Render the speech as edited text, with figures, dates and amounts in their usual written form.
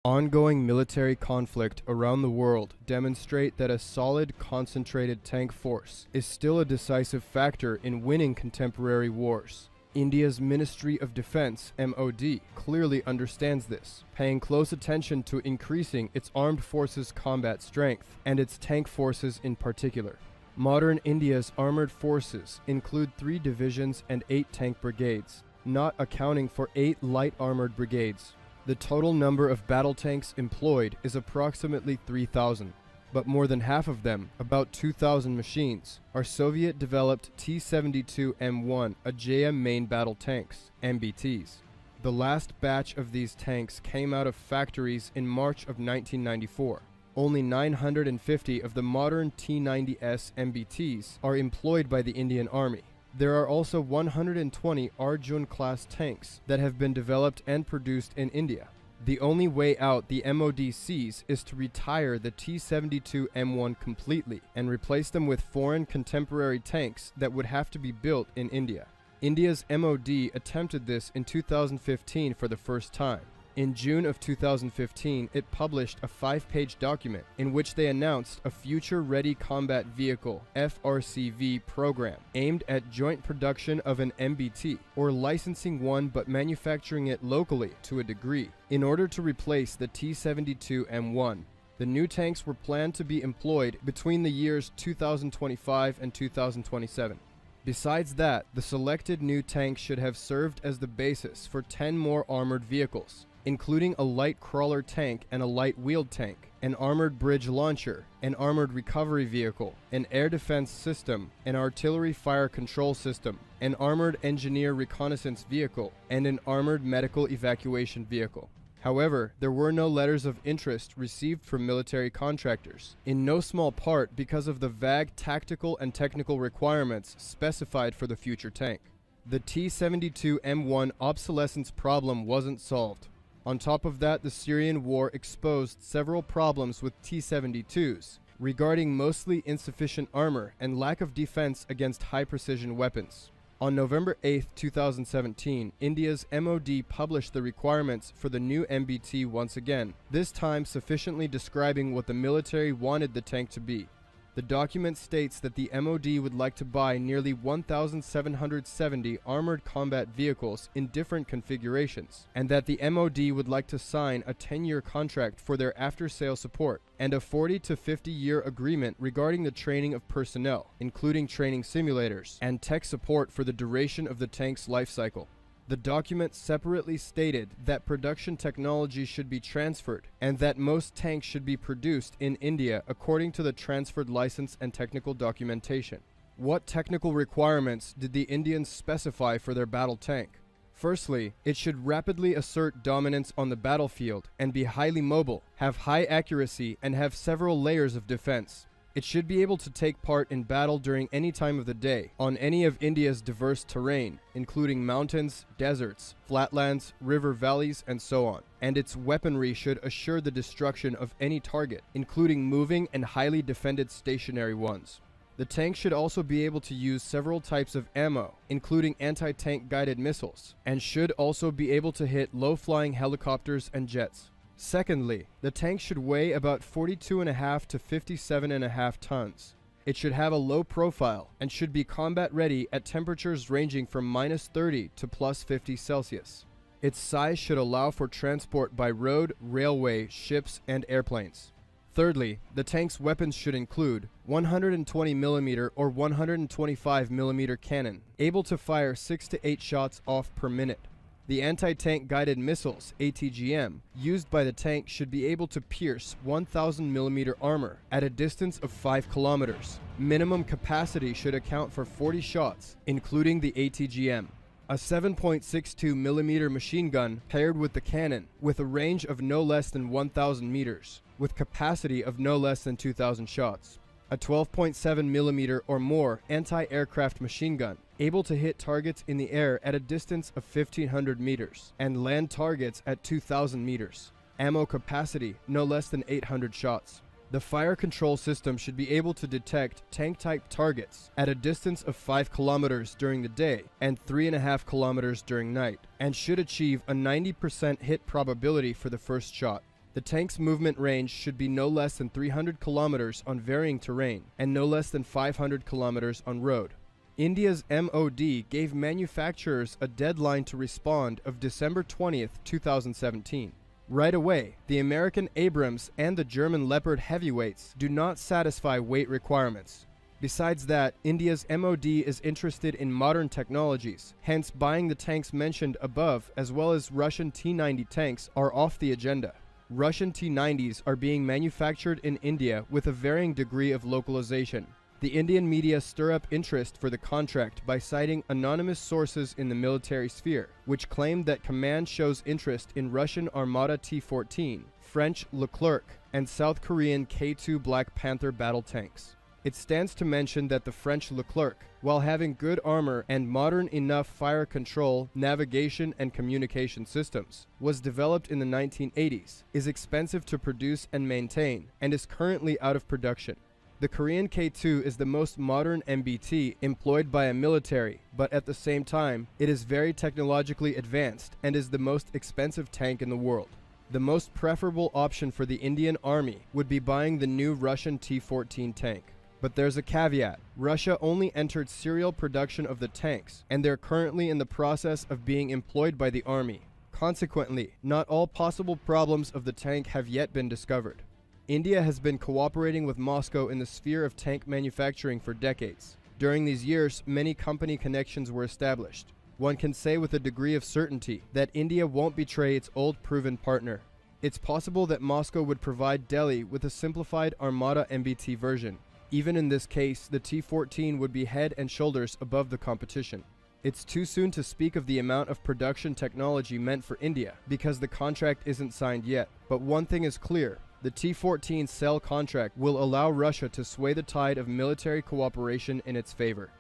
Ongoing military conflict around the world demonstrate that a solid, concentrated tank force is still a decisive factor in winning contemporary wars. India's Ministry of Defense, MOD, clearly understands this, paying close attention to increasing its armed forces' combat strength, and its tank forces in particular. Modern India's armored forces include 3 divisions and 8 tank brigades, not accounting for 8 light armored brigades. The total number of battle tanks employed is approximately 3,000, but more than half of them, about 2,000 machines, are Soviet-developed T-72M1 Ajaya main battle tanks, MBTs. The last batch of these tanks came out of factories in March of 1994. Only 950 of the modern T-90S MBTs are employed by the Indian Army. There are also 120 Arjun-class tanks that have been developed and produced in India. The only way out the MOD sees is to retire the T-72M1 completely and replace them with foreign contemporary tanks that would have to be built in India. India's MOD attempted this in 2015 for the first time. In June of 2015, it published a 5-page document in which they announced a Future Ready Combat Vehicle (FRCV) program aimed at joint production of an MBT, or licensing one but manufacturing it locally to a degree, in order to replace the T-72M1. The new tanks were planned to be employed between the years 2025 and 2027. Besides that, the selected new tanks should have served as the basis for 10 more armored vehicles, including a light crawler tank and a light wheeled tank, an armored bridge launcher, an armored recovery vehicle, an air defense system, an artillery fire control system, an armored engineer reconnaissance vehicle, and an armored medical evacuation vehicle. However, there were no letters of interest received from military contractors, in no small part because of the vague tactical and technical requirements specified for the future tank. The T-72M1 obsolescence problem wasn't solved. On top of that, the Syrian war exposed several problems with T-72s, regarding mostly insufficient armor and lack of defense against high-precision weapons. On November 8, 2017, India's MOD published the requirements for the new MBT once again, this time sufficiently describing what the military wanted the tank to be. The document states that the MOD would like to buy nearly 1,770 armored combat vehicles in different configurations, and that the MOD would like to sign a 10-year contract for their after-sale support, and a 40 to 50-year agreement regarding the training of personnel, including training simulators, and tech support for the duration of the tank's life cycle. The document separately stated that production technology should be transferred and that most tanks should be produced in India according to the transferred license and technical documentation. What technical requirements did the Indians specify for their battle tank? Firstly, it should rapidly assert dominance on the battlefield and be highly mobile, have high accuracy, and have several layers of defense. It should be able to take part in battle during any time of the day, on any of India's diverse terrain, including mountains, deserts, flatlands, river valleys, and so on. And its weaponry should assure the destruction of any target, including moving and highly defended stationary ones. The tank should also be able to use several types of ammo, including anti-tank guided missiles, and should also be able to hit low-flying helicopters and jets. Secondly, the tank should weigh about 42.5 to 57.5 tons. It should have a low profile and should be combat ready at temperatures ranging from -30 to +50 Celsius. Its size should allow for transport by road, railway, ships, and airplanes. Thirdly, the tank's weapons should include 120mm or 125mm cannon, able to fire 6 to 8 shots off per minute. The anti-tank guided missiles, ATGM, used by the tank should be able to pierce 1,000mm armor at a distance of 5 kilometers. Minimum capacity should account for 40 shots, including the ATGM. A 7.62mm machine gun paired with the cannon, with a range of no less than 1,000 meters, with capacity of no less than 2,000 shots. A 12.7mm or more anti-aircraft machine gun, able to hit targets in the air at a distance of 1,500 meters, and land targets at 2,000 meters. Ammo capacity, no less than 800 shots. The fire control system should be able to detect tank-type targets at a distance of 5 kilometers during the day and 3.5 kilometers during night, and should achieve a 90% hit probability for the first shot. The tank's movement range should be no less than 300 kilometers on varying terrain and no less than 500 kilometers on road. India's MOD gave manufacturers a deadline to respond of December 20th, 2017. Right away, the American Abrams and the German Leopard heavyweights do not satisfy weight requirements. Besides that, India's MOD is interested in modern technologies, hence buying the tanks mentioned above as well as Russian T-90 tanks are off the agenda. Russian T-90s are being manufactured in India with a varying degree of localization. The Indian media stir up interest for the contract by citing anonymous sources in the military sphere, which claimed that command shows interest in Russian Armata T-14, French Leclerc, and South Korean K-2 Black Panther battle tanks. It stands to mention that the French Leclerc, while having good armor and modern enough fire control, navigation, and communication systems, was developed in the 1980s, is expensive to produce and maintain, and is currently out of production. The Korean K-2 is the most modern MBT employed by a military, but at the same time, it is very technologically advanced and is the most expensive tank in the world. The most preferable option for the Indian Army would be buying the new Russian T-14 tank. But there's a caveat. Russia only entered serial production of the tanks, and they're currently in the process of being employed by the army. Consequently, not all possible problems of the tank have yet been discovered. India has been cooperating with Moscow in the sphere of tank manufacturing for decades. During these years, many company connections were established. One can say with a degree of certainty that India won't betray its old proven partner. It's possible that Moscow would provide Delhi with a simplified Armata MBT version. Even in this case, the T-14 would be head and shoulders above the competition. It's too soon to speak of the amount of production technology meant for India because the contract isn't signed yet. But one thing is clear, the T-14 cell contract will allow Russia to sway the tide of military cooperation in its favor.